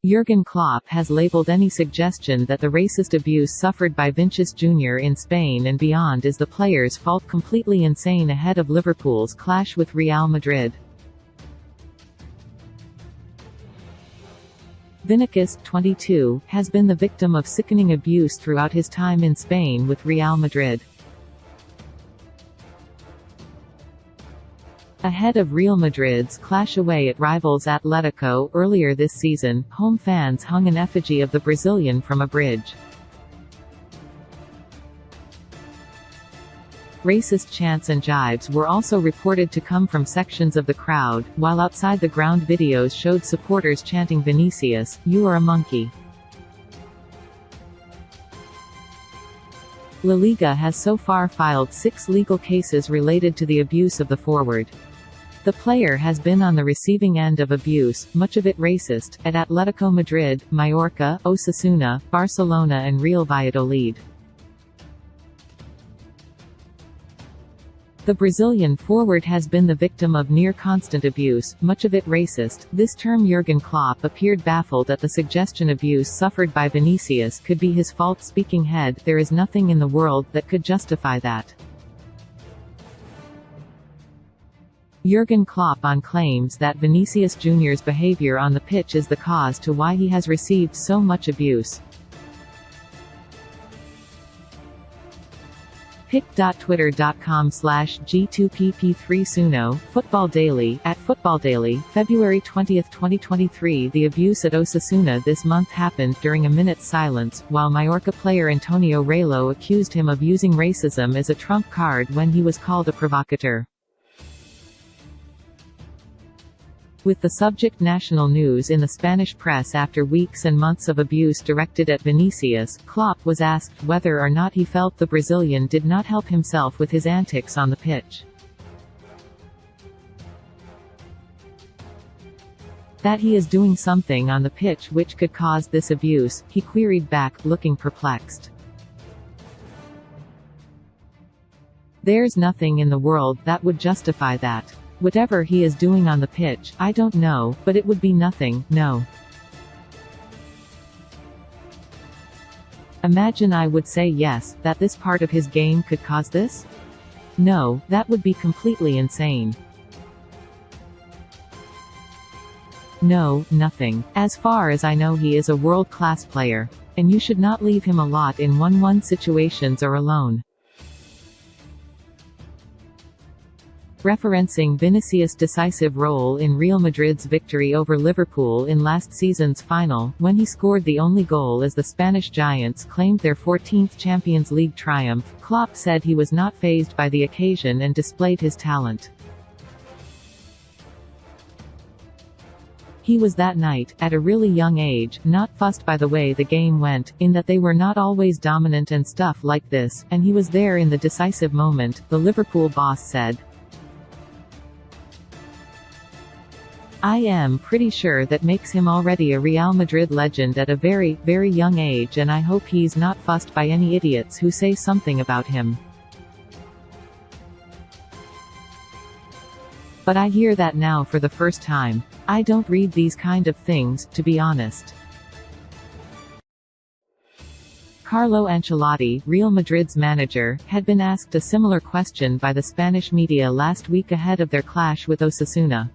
Jurgen Klopp has labeled any suggestion that the racist abuse suffered by Vinicius Jr. in Spain and beyond is the player's fault completely insane ahead of Liverpool's clash with Real Madrid. Vinicius, 22, has been the victim of sickening abuse throughout his time in Spain with Real Madrid. Ahead of Real Madrid's clash away at rivals Atletico earlier this season, home fans hung an effigy of the Brazilian from a bridge. Racist chants and jibes were also reported to come from sections of the crowd, while outside the ground videos showed supporters chanting "Vinicius, you are a monkey." La Liga has so far filed 6 legal cases related to the abuse of the forward. The player has been on the receiving end of abuse, much of it racist, at Atletico Madrid, Mallorca, Osasuna, Barcelona and Real Valladolid. The Brazilian forward has been the victim of near-constant abuse, much of it racist. This term Jurgen Klopp appeared baffled at the suggestion abuse suffered by Vinicius could be his fault. Speaking head, there is nothing in the world that could justify that. Jurgen Klopp on claims that Vinicius Jr.'s behavior on the pitch is the cause to why he has received so much abuse. pic.twitter.com/G2PP3Suno, Football Daily, at Football Daily, February 20, 2023. The abuse at Osasuna this month happened during a minute's silence, while Mallorca player Antonio Reylo accused him of using racism as a trump card when he was called a provocateur. With the subject national news in the Spanish press after weeks and months of abuse directed at Vinicius, Klopp was asked whether or not he felt the Brazilian did not help himself with his antics on the pitch. That he is doing something on the pitch which could cause this abuse, he queried back, looking perplexed. There's nothing in the world that would justify that. Whatever he is doing on the pitch, I don't know, but it would be nothing, no. Imagine I would say yes, that this part of his game could cause this? No, that would be completely insane. No, nothing. As far as I know he is a world-class player. And you should not leave him a lot in 1-1 situations or alone. Referencing Vinicius' decisive role in Real Madrid's victory over Liverpool in last season's final, when he scored the only goal as the Spanish Giants claimed their 14th Champions League triumph, Klopp said he was not fazed by the occasion and displayed his talent. He was that night, at a really young age, not fussed by the way the game went, in that they were not always dominant and stuff like this, and he was there in the decisive moment, the Liverpool boss said. I am pretty sure that makes him already a Real Madrid legend at a very, very young age, and I hope he's not fussed by any idiots who say something about him. But I hear that now for the first time. I don't read these kind of things, to be honest. Carlo Ancelotti, Real Madrid's manager, had been asked a similar question by the Spanish media last week ahead of their clash with Osasuna.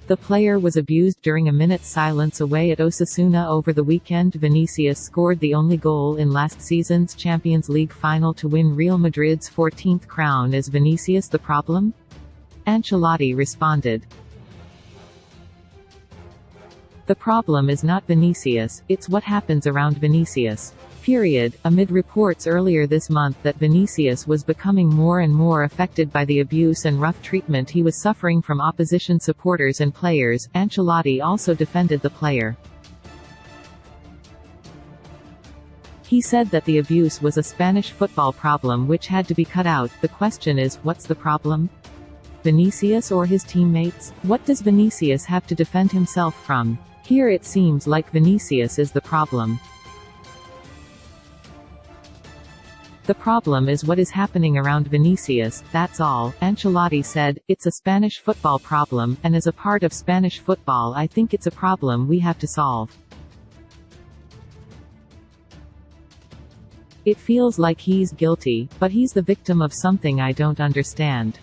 The player was abused during a minute's silence away at Osasuna over the weekend. Vinicius scored the only goal in last season's Champions League final to win Real Madrid's 14th crown. Is Vinicius the problem? Ancelotti responded. The problem is not Vinicius, it's what happens around Vinicius. Period. Amid reports earlier this month that Vinicius was becoming more and more affected by the abuse and rough treatment he was suffering from opposition supporters and players, Ancelotti also defended the player. He said that the abuse was a Spanish football problem which had to be cut out. The question is, what's the problem? Vinicius or his teammates? What does Vinicius have to defend himself from? Here it seems like Vinicius is the problem. The problem is what is happening around Vinicius, that's all. Ancelotti said, "It's a Spanish football problem, and as a part of Spanish football I think it's a problem we have to solve. It feels like he's guilty, but he's the victim of something I don't understand."